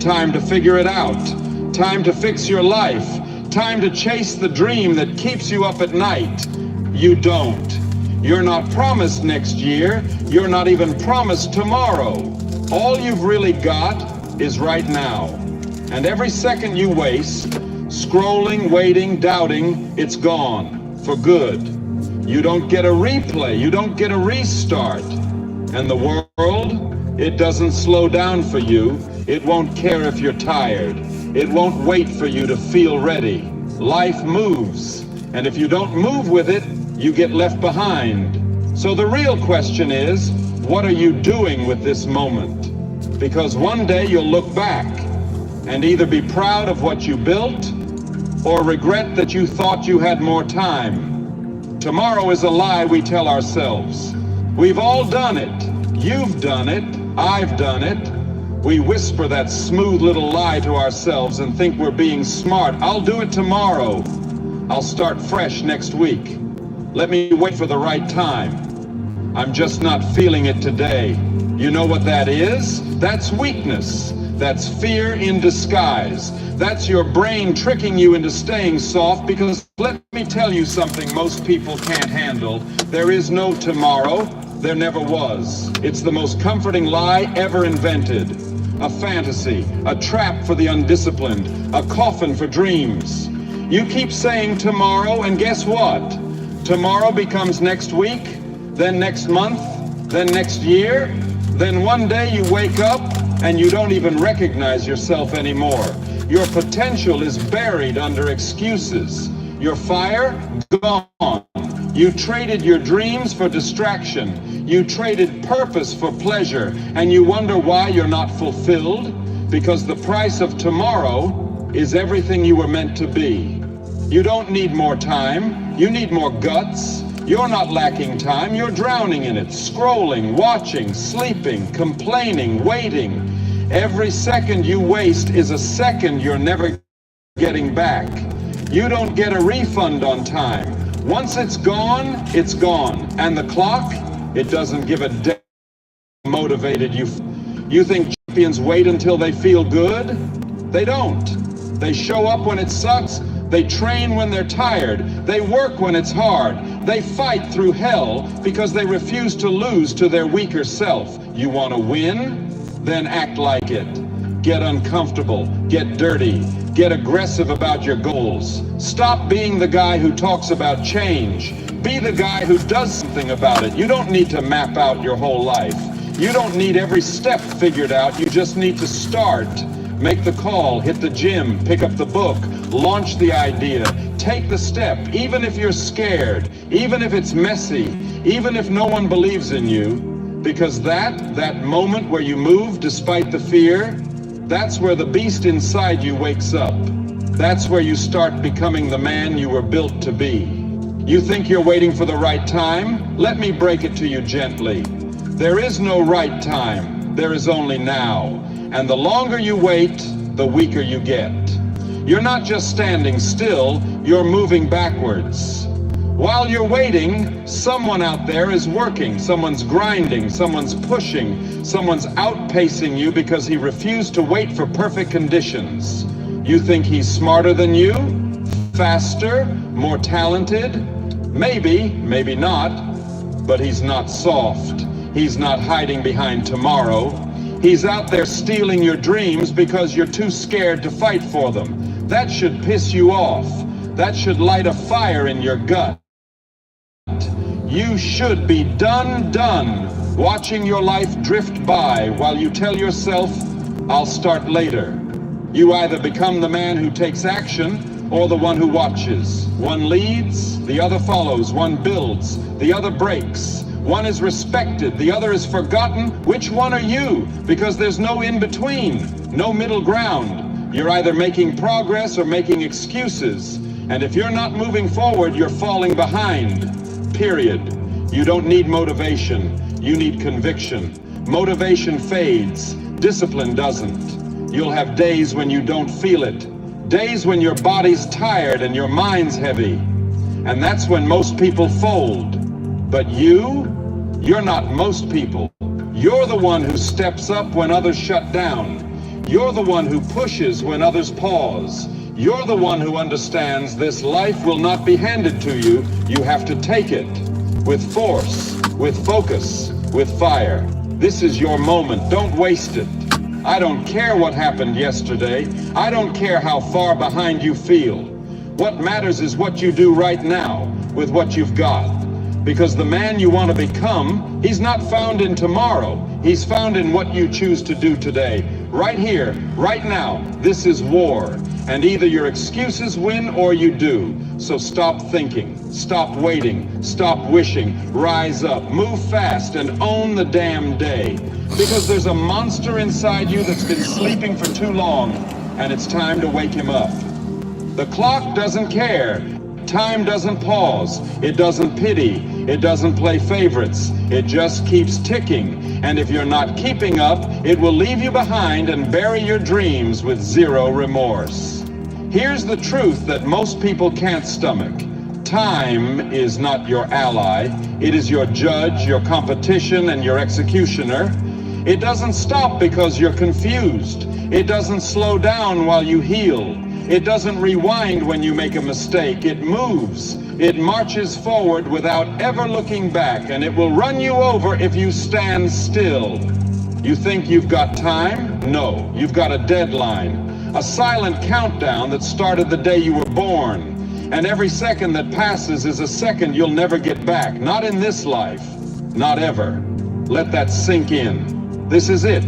time to figure it out, time to fix your life, time to chase the dream that keeps you up at night. You don't. You're not promised next year. You're not even promised tomorrow. All you've really got is right now. And every second you waste, scrolling, waiting, doubting, it's gone for good. You don't get a replay. You don't get a restart. And the world, it doesn't slow down for you. It won't care if you're tired. It won't wait for you to feel ready. Life moves. And if you don't move with it, you get left behind. So the real question is, what are you doing with this moment? Because one day you'll look back and either be proud of what you built or regret that you thought you had more time. Tomorrow is a lie we tell ourselves. We've all done it. You've done it. I've done it. We whisper that smooth little lie to ourselves and think we're being smart. I'll do it tomorrow. I'll start fresh next week. Let me wait for the right time. I'm just not feeling it today. You know what that is? That's weakness. That's fear in disguise. That's your brain tricking you into staying soft, because let me tell you something most people can't handle. There is no tomorrow. There never was. It's the most comforting lie ever invented. A fantasy, a trap for the undisciplined, a coffin for dreams. You keep saying tomorrow, and guess what? Tomorrow becomes next week, then next month, then next year. Then one day you wake up and you don't even recognize yourself anymore. Your potential is buried under excuses. Your fire, gone. You traded your dreams for distraction. You traded purpose for pleasure, and you wonder why you're not fulfilled? Because the price of tomorrow is everything you were meant to be. You don't need more time. You need more guts. You're not lacking time. You're drowning in it. Scrolling, watching, sleeping, complaining, waiting. Every second you waste is a second you're never getting back. You don't get a refund on time. Once it's gone, it's gone. And the clock, it doesn't give a damn motivated you. You think champions wait until they feel good? They don't. They show up when it sucks. They train when they're tired. They work when it's hard. They fight through hell because they refuse to lose to their weaker self. You want to win? Then act like it. Get uncomfortable. Get dirty. Get aggressive about your goals. Stop being the guy who talks about change. Be the guy who does something about it. You don't need to map out your whole life. You don't need every step figured out. You just need to start. Make the call, hit the gym, pick up the book, launch the idea, take the step, even if you're scared, even if it's messy, even if no one believes in you, because that moment where you move despite the fear, that's where the beast inside you wakes up. That's where you start becoming the man you were built to be. You think you're waiting for the right time? Let me break it to you gently. There is no right time. There is only now. And the longer you wait, the weaker you get. You're not just standing still, you're moving backwards. While you're waiting, someone out there is working, someone's grinding, someone's pushing, someone's outpacing you because he refused to wait for perfect conditions. You think he's smarter than you? Faster? More talented? Maybe, maybe not. But he's not soft. He's not hiding behind tomorrow. He's out there stealing your dreams because you're too scared to fight for them. That should piss you off. That should light a fire in your gut. You should be done watching your life drift by while you tell yourself, I'll start later. You either become the man who takes action or the one who watches. One leads, the other follows. One builds, the other breaks. One is respected, the other is forgotten. Which one are you? Because there's no in between, no middle ground. You're either making progress or making excuses. And if you're not moving forward, you're falling behind. Period. You don't need motivation. You need conviction. Motivation fades. Discipline doesn't. You'll have days when you don't feel it. Days when your body's tired and your mind's heavy. And that's when most people fold. But you're not most people. You're the one who steps up when others shut down. You're the one who pushes when others pause. You're the one who understands this life will not be handed to you. You have to take it with force, with focus, with fire. This is your moment. Don't waste it. I don't care what happened yesterday. I don't care how far behind you feel. What matters is what you do right now with what you've got. Because the man you want to become, he's not found in tomorrow. He's found in what you choose to do today. Right here, right now. This is war. And either your excuses win or you do. So stop thinking, stop waiting, stop wishing, rise up, move fast, and own the damn day. Because there's a monster inside you that's been sleeping for too long, and it's time to wake him up. The clock doesn't care. Time doesn't pause. It doesn't pity. It doesn't play favorites. It just keeps ticking. And if you're not keeping up, it will leave you behind and bury your dreams with zero remorse. Here's the truth that most people can't stomach. Time is not your ally. It is your judge, your competition, and your executioner. It doesn't stop because you're confused. It doesn't slow down while you heal. It doesn't rewind when you make a mistake. It moves. It marches forward without ever looking back, and it will run you over if you stand still. You think you've got time? No, you've got a deadline. A silent countdown that started the day you were born. And every second that passes is a second you'll never get back. Not in this life. Not ever. Let that sink in. This is it.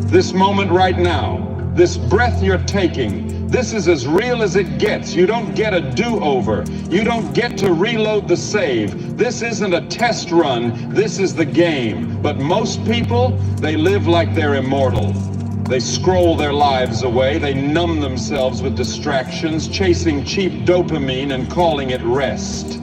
This moment right now. This breath you're taking. This is as real as it gets. You don't get a do-over. You don't get to reload the save. This isn't a test run. This is the game. But most people, they live like they're immortal. They scroll their lives away. They numb themselves with distractions, chasing cheap dopamine and calling it rest.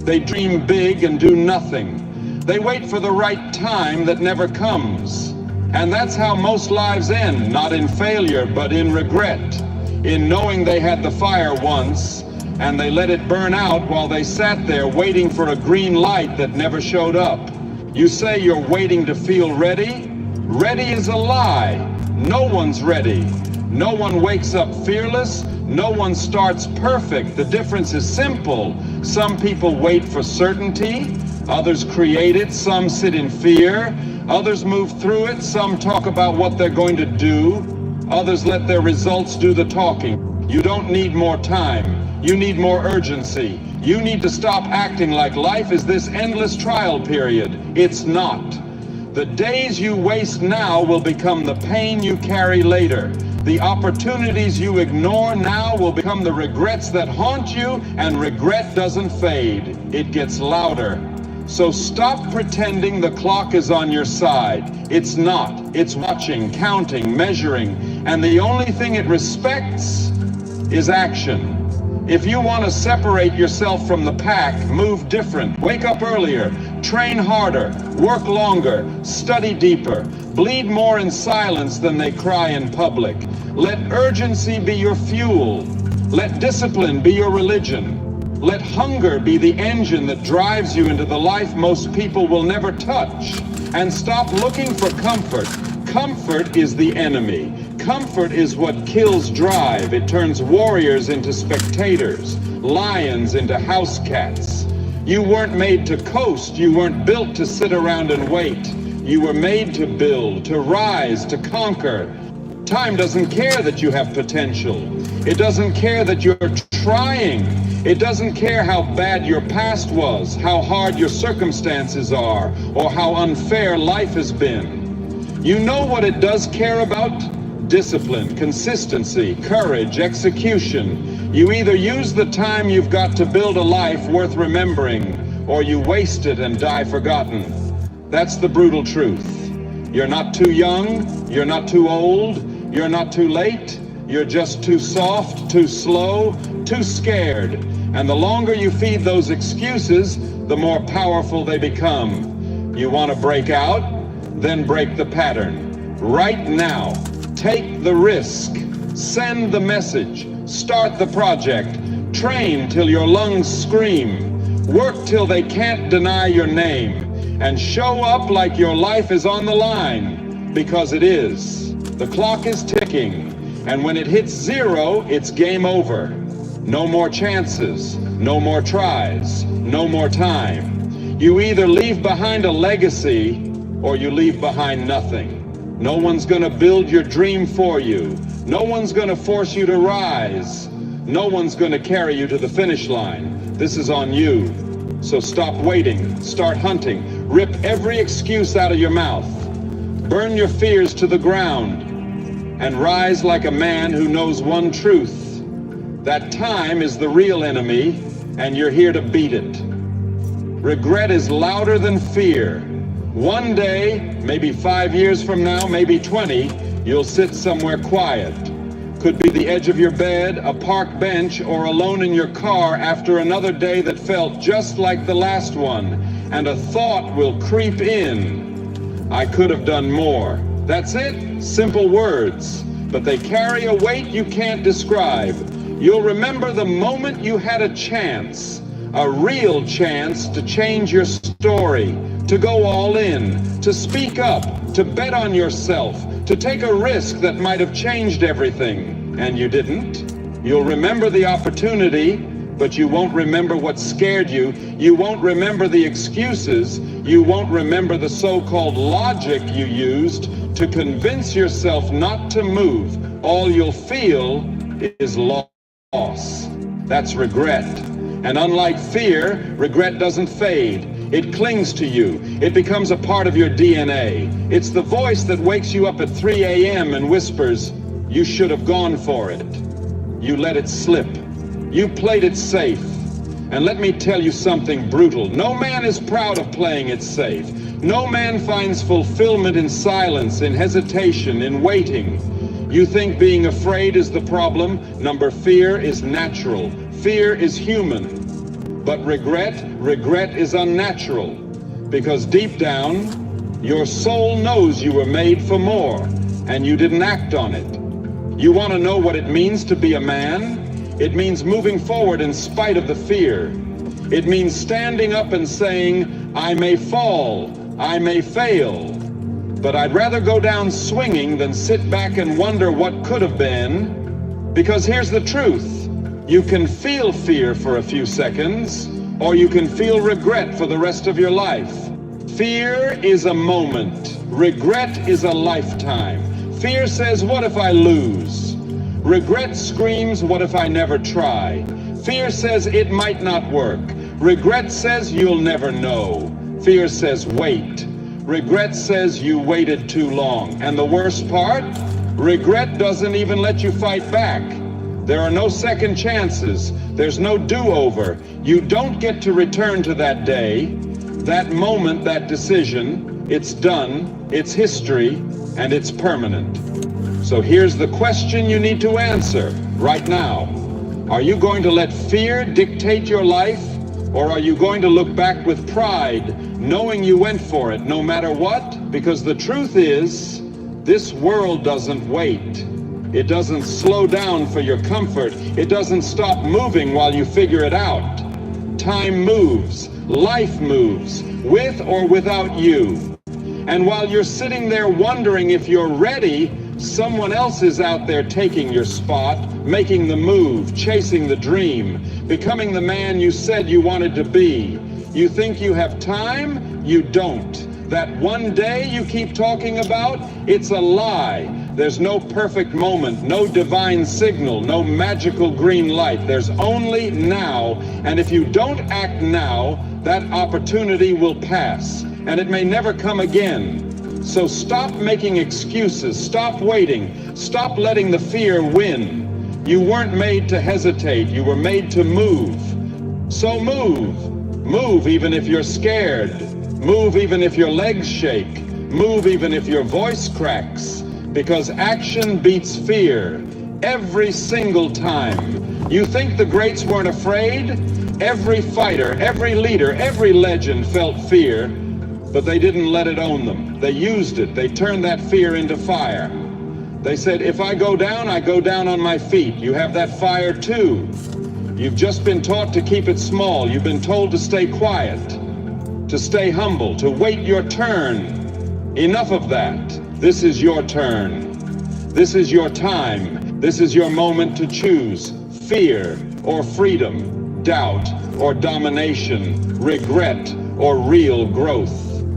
They dream big and do nothing. They wait for the right time that never comes. And that's how most lives end, not in failure, but in regret. In knowing they had the fire once, and they let it burn out while they sat there waiting for a green light that never showed up. You say you're waiting to feel ready? Ready is a lie. No one's ready. No one wakes up fearless. No one starts perfect. The difference is simple. Some people wait for certainty. Others create it. Some sit in fear. Others move through it. Some talk about what they're going to do. Others let their results do the talking. You don't need more time. You need more urgency. You need to stop acting like life is this endless trial period. It's not. The days you waste now will become the pain you carry later. The opportunities you ignore now will become the regrets that haunt you, and regret doesn't fade. It gets louder. So stop pretending the clock is on your side. It's not. It's watching, counting, measuring, and the only thing it respects is action. If you want to separate yourself from the pack, move different, wake up earlier, train harder, work longer, study deeper, bleed more in silence than they cry in public. Let urgency be your fuel. Let discipline be your religion. Let hunger be the engine that drives you into the life most people will never touch. And stop looking for comfort. Comfort is the enemy. Comfort is what kills drive. It turns warriors into spectators, lions into house cats. You weren't made to coast. You weren't built to sit around and wait. You were made to build, to rise, to conquer. Time doesn't care that you have potential. It doesn't care that you're trying. It doesn't care how bad your past was, how hard your circumstances are, or how unfair life has been. You know what it does care about? Discipline, consistency, courage, execution. You either use the time you've got to build a life worth remembering, or you waste it and die forgotten. That's the brutal truth. You're not too young, you're not too old, you're not too late, you're just too soft, too slow, too scared. And the longer you feed those excuses, the more powerful they become. You want to break out? Then break the pattern. Right now. Take the risk. Send the message. Start the project. Train till your lungs scream. Work till they can't deny your name. And show up like your life is on the line. Because it is. The clock is ticking, and when it hits 0, it's game over. No more chances, no more tries, no more time. You either leave behind a legacy or you leave behind nothing. No one's gonna build your dream for you. No one's gonna force you to rise. No one's gonna carry you to the finish line. This is on you. So stop waiting, start hunting, rip every excuse out of your mouth. Burn your fears to the ground and rise like a man who knows one truth. That time is the real enemy and you're here to beat it. Regret is louder than fear. One day, maybe 5 years from now, maybe 20, you'll sit somewhere quiet. Could be the edge of your bed, a park bench, or alone in your car after another day that felt just like the last one, and a thought will creep in. I could have done more. That's it, simple words, but they carry a weight you can't describe. You'll remember the moment you had a chance, a real chance to change your story, to go all in, to speak up, to bet on yourself, to take a risk that might have changed everything, and you didn't. You'll remember the opportunity, but you won't remember what scared you. You won't remember the excuses. You won't remember the so-called logic you used to convince yourself not to move. All you'll feel is loss. That's regret. And unlike fear, regret doesn't fade. It clings to you. It becomes a part of your DNA. It's the voice that wakes you up at 3 a.m. and whispers, "You should have gone for it." You let it slip. You played it safe. And let me tell you something brutal. No man is proud of playing it safe. No man finds fulfillment in silence, in hesitation, in waiting. You think being afraid is the problem? Fear is natural. Fear is human. But regret is unnatural. Because deep down, your soul knows you were made for more, and you didn't act on it. You want to know what it means to be a man? It means moving forward in spite of the fear. It means standing up and saying, I may fall, I may fail, but I'd rather go down swinging than sit back and wonder what could have been. Because here's the truth. You can feel fear for a few seconds, or you can feel regret for the rest of your life. Fear is a moment. Regret is a lifetime. Fear says, what if I lose? Regret screams, what if I never try? Fear says it might not work. Regret says you'll never know. Fear says wait. Regret says you waited too long. And the worst part? Regret doesn't even let you fight back. There are no second chances. There's no do-over. You don't get to return to that day, that moment, that decision. It's done, it's history, and it's permanent. So here's the question you need to answer right now. Are you going to let fear dictate your life, or are you going to look back with pride, knowing you went for it no matter what? Because the truth is, this world doesn't wait. It doesn't slow down for your comfort. It doesn't stop moving while you figure it out. Time moves. Life moves, with or without you. And while you're sitting there wondering if you're ready, someone else is out there taking your spot, making the move, chasing the dream, becoming the man you said you wanted to be. You think you have time? You don't. That one day you keep talking about, it's a lie. There's no perfect moment, no divine signal, no magical green light. There's only now. And if you don't act now, that opportunity will pass, and it may never come again. So stop making excuses, stop waiting, stop letting the fear win. You weren't made to hesitate, you were made to move. So move. Move even if you're scared. Move even if your legs shake. Move even if your voice cracks. Because action beats fear every single time. You think the greats weren't afraid? Every fighter, every leader, every legend felt fear, but they didn't let it own them. They used it. They turned that fear into fire. They said, if I go down on my feet. You have that fire too. You've just been taught to keep it small. You've been told to stay quiet, to stay humble, to wait your turn. Enough of that. This is your turn. This is your time. This is your moment to choose fear or freedom, doubt or domination, regret or real growth.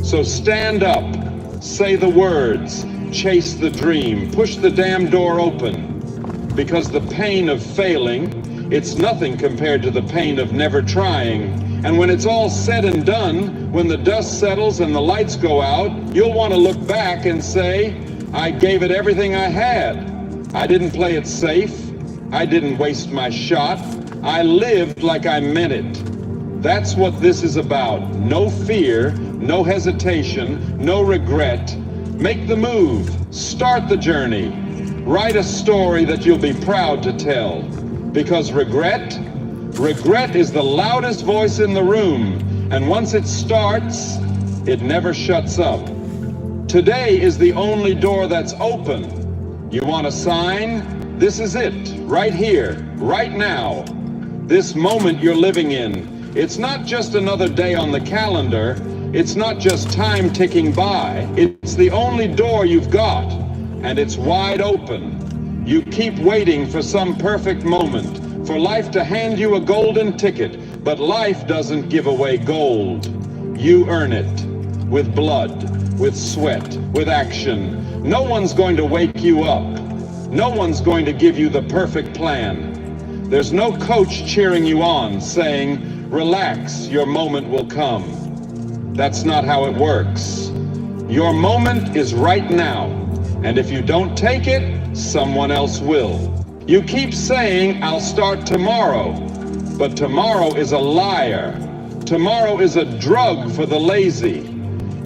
So stand up, say the words, chase the dream, push the damn door open. Because the pain of failing, it's nothing compared to the pain of never trying. And when it's all said and done, when the dust settles and the lights go out, you'll want to look back and say, I gave it everything I had. I didn't play it safe. I didn't waste my shot. I lived like I meant it. That's what this is about. No fear, no hesitation, no regret. Make the move. Start the journey. Write a story that you'll be proud to tell. Because regret is the loudest voice in the room. And once it starts, it never shuts up. Today is the only door that's open. You want a sign? This is it, right here, right now. This moment you're living in. It's not just another day on the calendar. It's not just time ticking by. It's the only door you've got, and it's wide open. You keep waiting for some perfect moment, for life to hand you a golden ticket, but life doesn't give away gold. You earn it, with blood, with sweat, with action. No one's going to wake you up. No one's going to give you the perfect plan. There's no coach cheering you on, saying, relax, your moment will come. That's not how it works. Your moment is right now, and if you don't take it, someone else will. You keep saying, I'll start tomorrow, but tomorrow is a liar. Tomorrow is a drug for the lazy.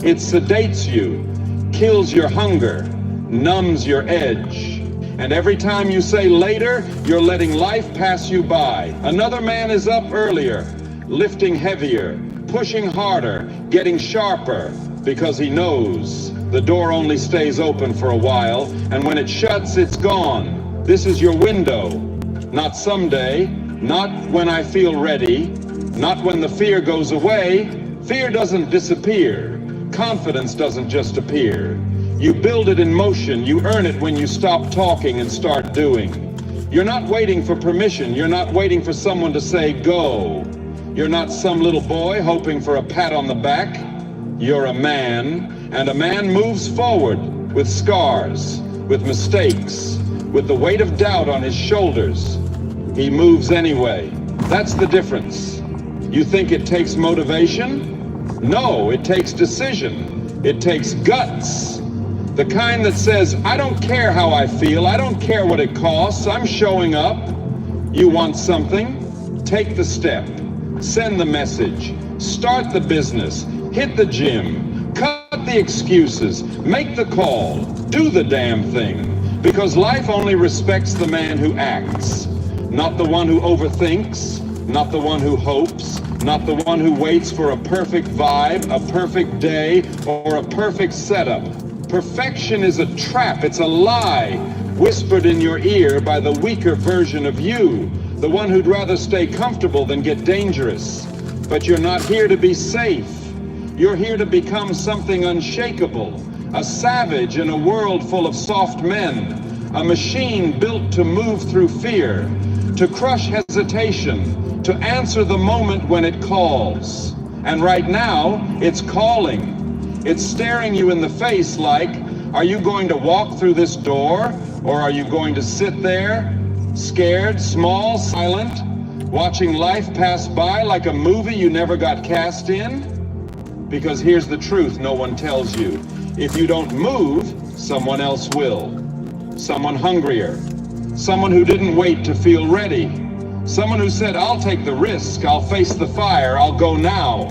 It sedates you, kills your hunger, numbs your edge. And every time you say later, you're letting life pass you by. Another man is up earlier, lifting heavier, pushing harder, getting sharper, because he knows the door only stays open for a while, and when it shuts, it's gone. This is your window. Not someday, not when I feel ready, not when the fear goes away. Fear doesn't disappear. Confidence doesn't just appear. You build it in motion. You earn it when you stop talking and start doing. You're not waiting for permission. You're not waiting for someone to say go. You're not some little boy hoping for a pat on the back. You're a man, and a man moves forward with scars, with mistakes, with the weight of doubt on his shoulders. He moves anyway. That's the difference. You think it takes motivation? No, it takes decision. It takes guts. The kind that says, I don't care how I feel. I don't care what it costs. I'm showing up. You want something? Take the step. Send the message. Start the business. Hit the gym. Cut the excuses. Make the call. Do the damn thing. Because life only respects the man who acts. Not the one who overthinks. Not the one who hopes. Not the one who waits for a perfect vibe, a perfect day, or a perfect setup. Perfection is a trap. It's a lie whispered in your ear by the weaker version of you, the one who'd rather stay comfortable than get dangerous. But you're not here to be safe. You're here to become something unshakable, a savage in a world full of soft men, a machine built to move through fear, to crush hesitation, to answer the moment when it calls. And right now, it's calling. It's staring you in the face like, are you going to walk through this door, or are you going to sit there, scared, small, silent, watching life pass by like a movie you never got cast in? Because here's the truth no one tells you. If you don't move, someone else will. Someone hungrier. Someone who didn't wait to feel ready. Someone who said, I'll take the risk, I'll face the fire, I'll go now.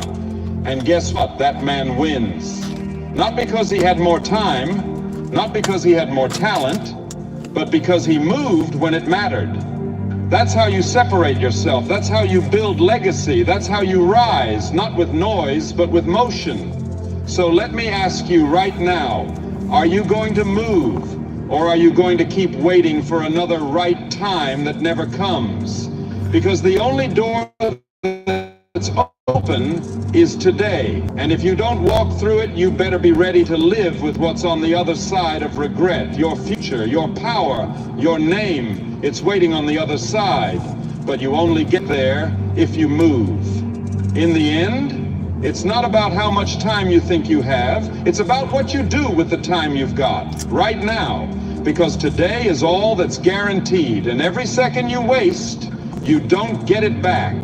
And guess what? That man wins. Not because he had more time, not because he had more talent, but because he moved when it mattered. That's how you separate yourself. That's how you build legacy. That's how you rise, not with noise, but with motion. So let me ask you right now, are you going to move? Or are you going to keep waiting for another right time that never comes? Because the only door that's open is today. And if you don't walk through it, you better be ready to live with what's on the other side of regret. Your future, your power, your name, it's waiting on the other side. But you only get there if you move. In the end, it's not about how much time you think you have. It's about what you do with the time you've got right now. Because today is all that's guaranteed. And every second you waste, you don't get it back.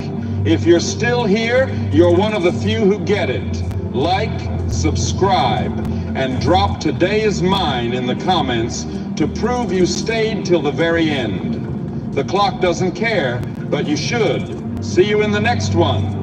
If you're still here, you're one of the few who get it. Like, subscribe, and drop "Today is mine" in the comments to prove you stayed till the very end. The clock doesn't care, but you should. See you in the next one.